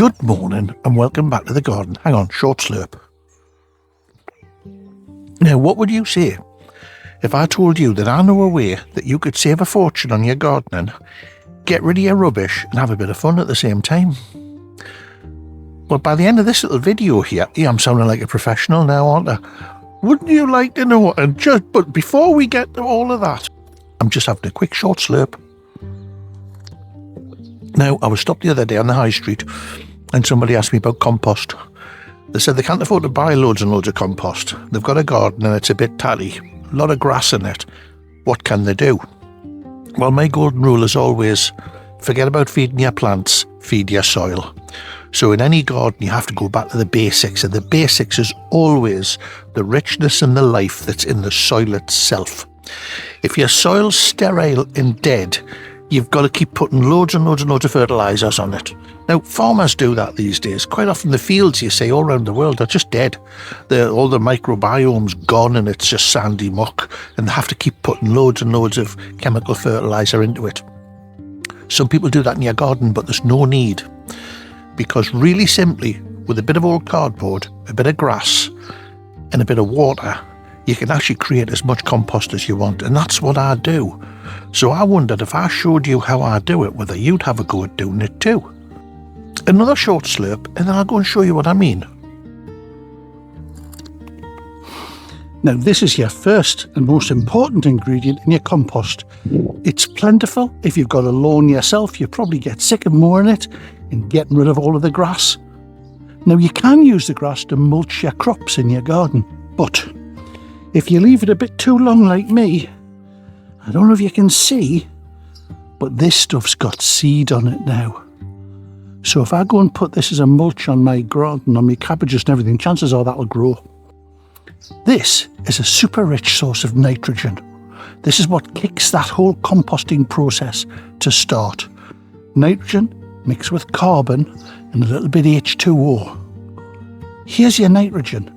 Good morning and welcome back to the garden. Hang on, short slurp. Now, what would you say if I told you that I know a way that you could save a fortune on your gardening, get rid of your rubbish and have a bit of fun at the same time? Well, by the end of this little video here, I'm sounding like a professional now, aren't I? Wouldn't you like to know? But before we get to all of that, I'm just having a quick short slurp. Now, I was stopped the other day on the high street and somebody asked me about compost. They said they can't afford to buy loads and loads of compost. They've got a garden and it's a bit tatty, a lot of grass in it. What can they do? Well, my golden rule is always, forget about feeding your plants, feed your soil. So in any garden, you have to go back to the basics, and the basics is always the richness and the life that's in the soil itself. If your soil's sterile and dead, you've got to keep putting loads and loads and loads of fertilisers on it. Now, farmers do that these days. Quite often the fields, you see, all around the world are just dead. All the microbiome's gone and it's just sandy muck, and they have to keep putting loads and loads of chemical fertiliser into it. Some people do that in your garden, but there's no need. Because really simply, with a bit of old cardboard, a bit of grass and a bit of water, you can actually create as much compost as you want, and that's what I do. So I wondered if I showed you how I do it, whether you'd have a go at doing it too. Another short slurp, and then I'll go and show you what I mean. Now, this is your first and most important ingredient in your compost. It's plentiful. If you've got a lawn yourself, you probably get sick of mowing it and getting rid of all of the grass. Now, you can use the grass to mulch your crops in your garden, but if you leave it a bit too long like me, I don't know if you can see, but this stuff's got seed on it now. So if I go and put this as a mulch on my garden, on my cabbages and everything, chances are that'll grow. This is a super rich source of nitrogen. This is what kicks that whole composting process to start. Nitrogen mixed with carbon and a little bit H2O. Here's your nitrogen.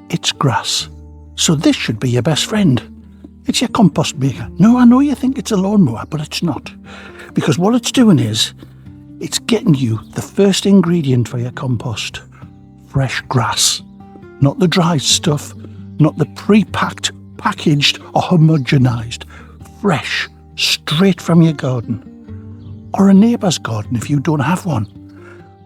It's grass. So this should be your best friend. It's your compost maker. No, I know you think it's a lawnmower, but it's not. Because what it's doing is, it's getting you the first ingredient for your compost. Fresh grass. Not the dry stuff, not the pre-packed, packaged or homogenised. Fresh, straight from your garden. Or a neighbour's garden if you don't have one.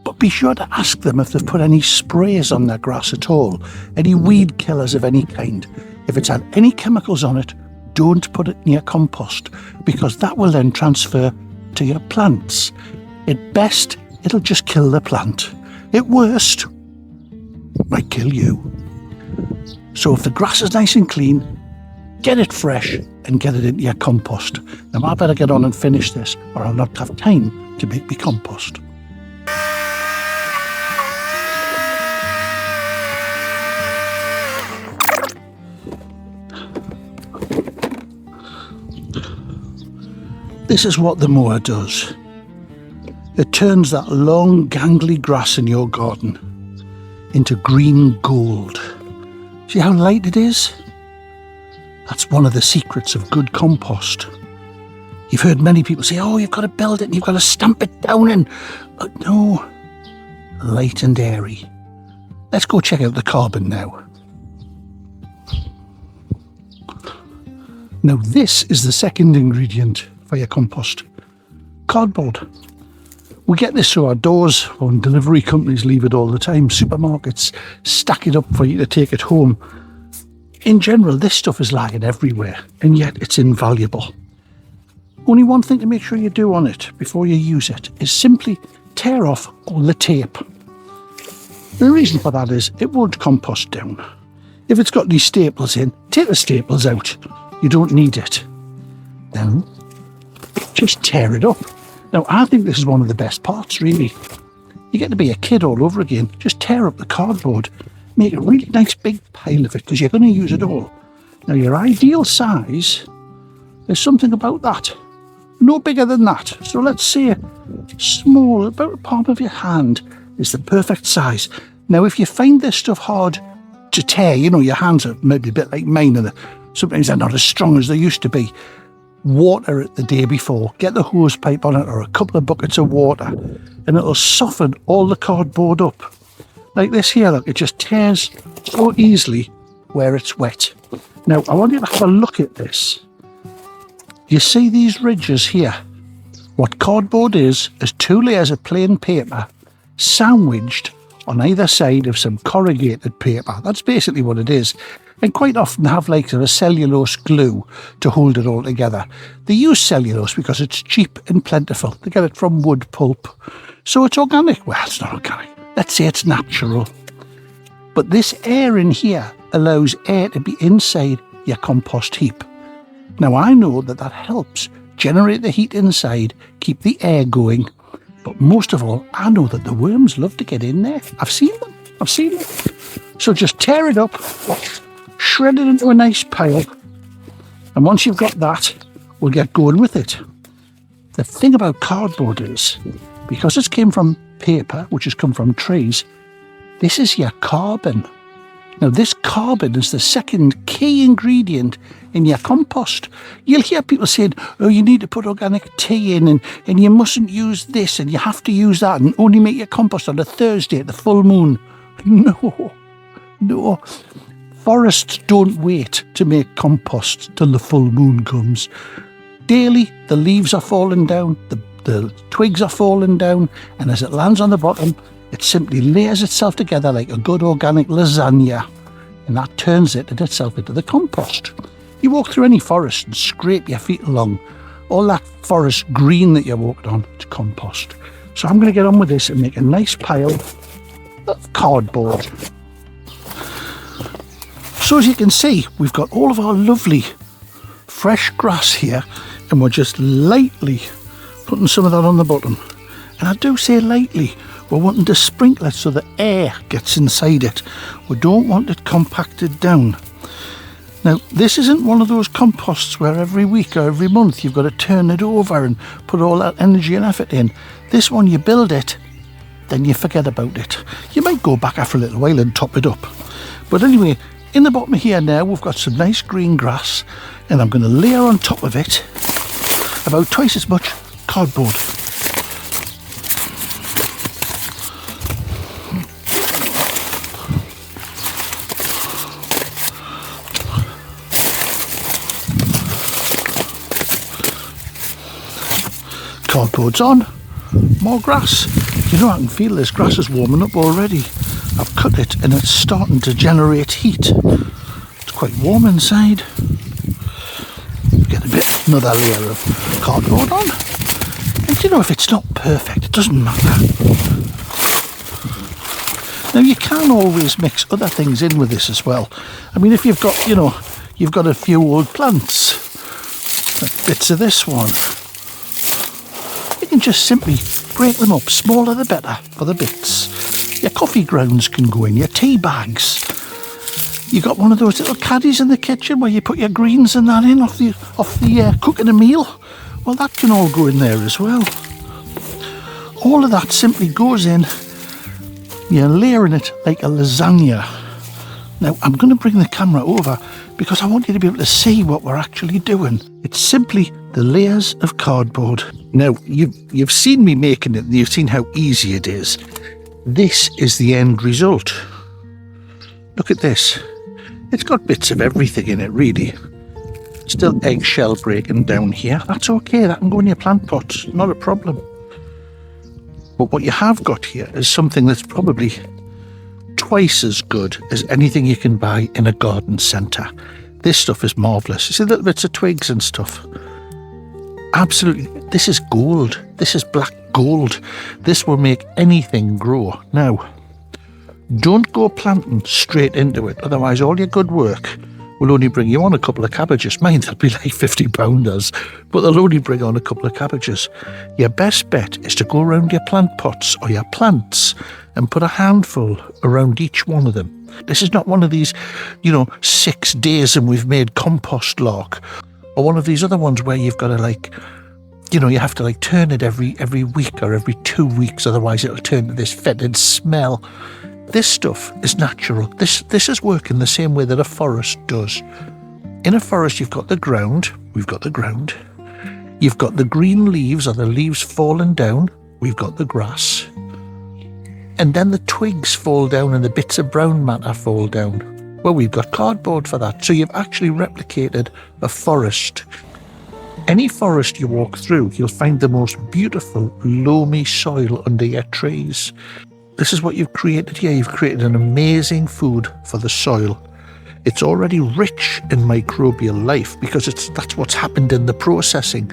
But be sure to ask them if they've put any sprays on their grass at all, any weed killers of any kind. If it's had any chemicals on it, don't put it in your compost, because that will then transfer to your plants. At best, it'll just kill the plant. At worst, it might kill you. So if the grass is nice and clean, get it fresh and get it into your compost. Now I better get on and finish this, or I'll not have time to make me compost. This is what the mower does. It turns that long, gangly grass in your garden into green gold. See how light it is? That's one of the secrets of good compost. You've heard many people say, oh, you've got to build it and you've got to stamp it down and... But no, light and airy. Let's go check out the carbon now. Now this is the second ingredient for your compost. Cardboard. We get this through our doors, when delivery companies leave it all the time. Supermarkets stack it up for you to take it home. In general, this stuff is lying everywhere, and yet it's invaluable. Only one thing to make sure you do on it before you use it is simply tear off all the tape. The reason for that is it won't compost down. If it's got any staples in, take the staples out. You don't need it. Then just tear it up. Now, I think this is one of the best parts, really. You get to be a kid all over again. Just tear up the cardboard. Make a really nice big pile of it, because you're going to use it all. Now, your ideal size, there's something about that. No bigger than that. So let's say small, about the palm of your hand is the perfect size. Now, if you find this stuff hard to tear, your hands are maybe a bit like mine, and sometimes they're not as strong as they used to be. water it the day before. Get the hose pipe on it or a couple of buckets of water, and it'll soften all the cardboard up. Like this here, look, it just tears so easily where it's wet. Now, I want you to have a look at this. You see these ridges here? What cardboard is 2 layers of plain paper sandwiched on either side of some corrugated paper. That's basically what it is. And quite often have like a cellulose glue to hold it all together. They use cellulose because it's cheap and plentiful. They get it from wood pulp. So it's organic. Well, it's not organic. Let's say it's natural. But this air in here allows air to be inside your compost heap. Now, I know that helps generate the heat inside, keep the air going. But most of all, I know that the worms love to get in there. I've seen them. So just tear it up, shred it into a nice pile, and once you've got that, we'll get going with it. The thing about cardboard is, because it's came from paper, which has come from trees, this is your carbon. Now, this carbon is the second key ingredient in your compost. You'll hear people saying, oh, you need to put organic tea in, and you mustn't use this, and you have to use that, and only make your compost on a Thursday at the full moon. No. Forests don't wait to make compost till the full moon comes. Daily, the leaves are falling down, the twigs are falling down, and as it lands on the bottom, it simply layers itself together like a good organic lasagna, and that turns it itself into the compost. You walk through any forest and scrape your feet along, all that forest green that you walked on, it's compost. So I'm going to get on with this and make a nice pile of cardboard. So as you can see, we've got all of our lovely fresh grass here, and we're just lightly putting some of that on the bottom. And I do say lightly. We're wanting to sprinkle it so the air gets inside it. We don't want it compacted down. Now, this isn't one of those composts where every week or every month you've got to turn it over and put all that energy and effort in. This one, you build it, then you forget about it. You might go back after a little while and top it up. But anyway, in the bottom here now, we've got some nice green grass, and I'm going to layer on top of it about twice as much cardboard. Cardboard's on, more grass. You know, I can feel this grass is warming up already. I've cut it and it's starting to generate heat. It's quite warm inside. Get another layer of cardboard on. And you know, if it's not perfect, it doesn't matter. Now, you can always mix other things in with this as well. I mean, if you've got, you've got a few old plants, like bits of this one, you can just simply break them up. Smaller the better for the bits. Your coffee grounds can go in, your tea bags. You got one of those little caddies in the kitchen where you put your greens and that in off the cooking a meal. Well, that can all go in there as well. All of that simply goes in. You're layering it like a lasagna. Now, I'm going to bring the camera over because I want you to be able to see what we're actually doing. It's simply the layers of cardboard. Now, you've seen me making it, and you've seen how easy it is. This is the end result. Look at this. It's got bits of everything in it, really. Still eggshell breaking down here. That's okay, that can go in your plant pots, not a problem. But what you have got here is something that's probably twice as good as anything you can buy in a garden centre. This stuff is marvellous. You see little bits of twigs and stuff? Absolutely. This is gold. This is black gold. This will make anything grow. Now, don't go planting straight into it. Otherwise, all your good work will only bring you on a couple of cabbages. Mine, they'll be like 50 pounders, but they'll only bring on a couple of cabbages. Your best bet is to go around your plant pots or your plants and put a handful around each one of them. This is not one of these, 6 days and we've made compost lark, or one of these other ones where you've got to you have to turn it every week or every 2 weeks, otherwise it'll turn to this fetid smell. This stuff is natural. This is working the same way that a forest does. In a forest, you've got the ground. We've got the ground. You've got the green leaves, or the leaves falling down. We've got the grass. And then the twigs fall down and the bits of brown matter fall down. Well, we've got cardboard for that. So you've actually replicated a forest. Any forest you walk through, you'll find the most beautiful, loamy soil under your trees. This is what you've created here. You've created an amazing food for the soil. It's already rich in microbial life because that's what's happened in the processing.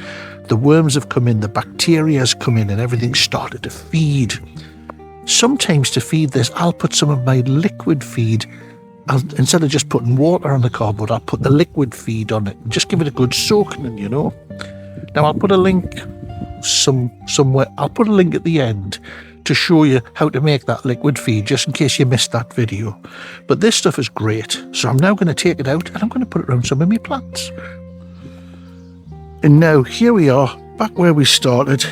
The worms have come in, the bacteria has come in, and everything's started to feed. Sometimes to feed this, I'll put some of my liquid feed. Instead of just putting water on the cardboard, I'll put the liquid feed on it and just give it a good soaking, you know. Now I'll put a link somewhere. I'll put a link at the end to show you how to make that liquid feed, just in case you missed that video. But this stuff is great. So I'm now going to take it out and I'm going to put it around some of my plants. And now here we are, back where we started,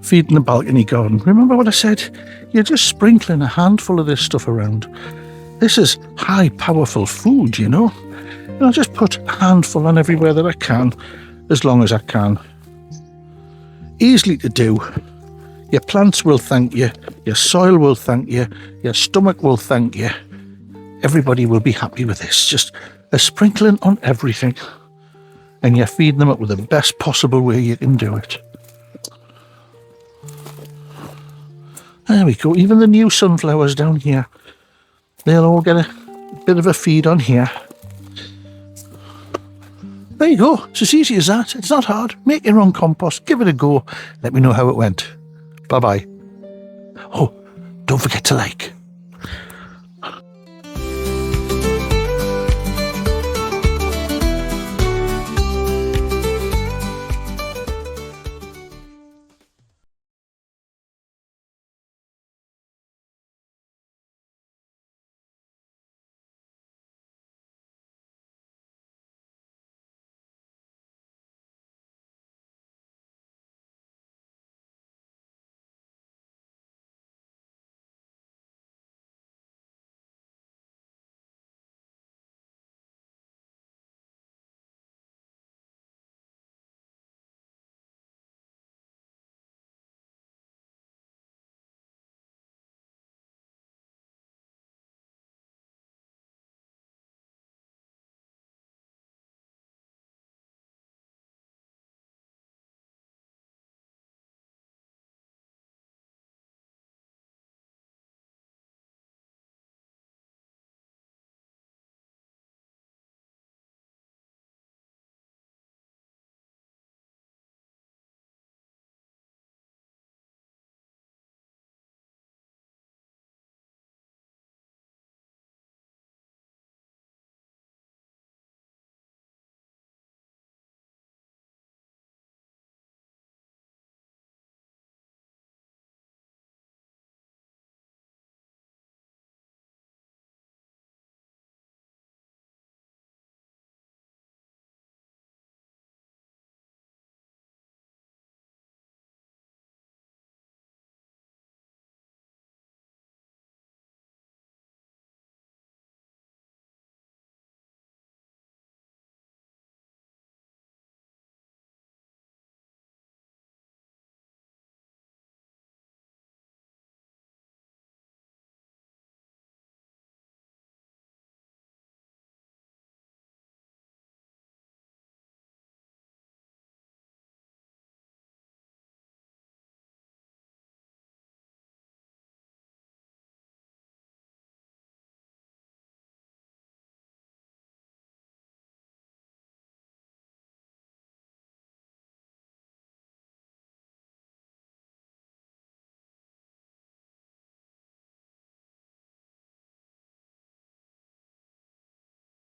feeding the balcony garden. Remember what I said? You're just sprinkling a handful of this stuff around. This is high, powerful food, you know. And I'll just put a handful on everywhere that I can, as long as I can. Easily to do. Your plants will thank you, your soil will thank you, your stomach will thank you. Everybody will be happy with this. Just a sprinkling on everything. And you're feeding them up with the best possible way you can do it. There we go. Even the new sunflowers down here, they'll all get a bit of a feed on here. There you go. It's as easy as that. It's not hard. Make your own compost. Give it a go. Let me know how it went. Bye-bye. Oh, don't forget to like.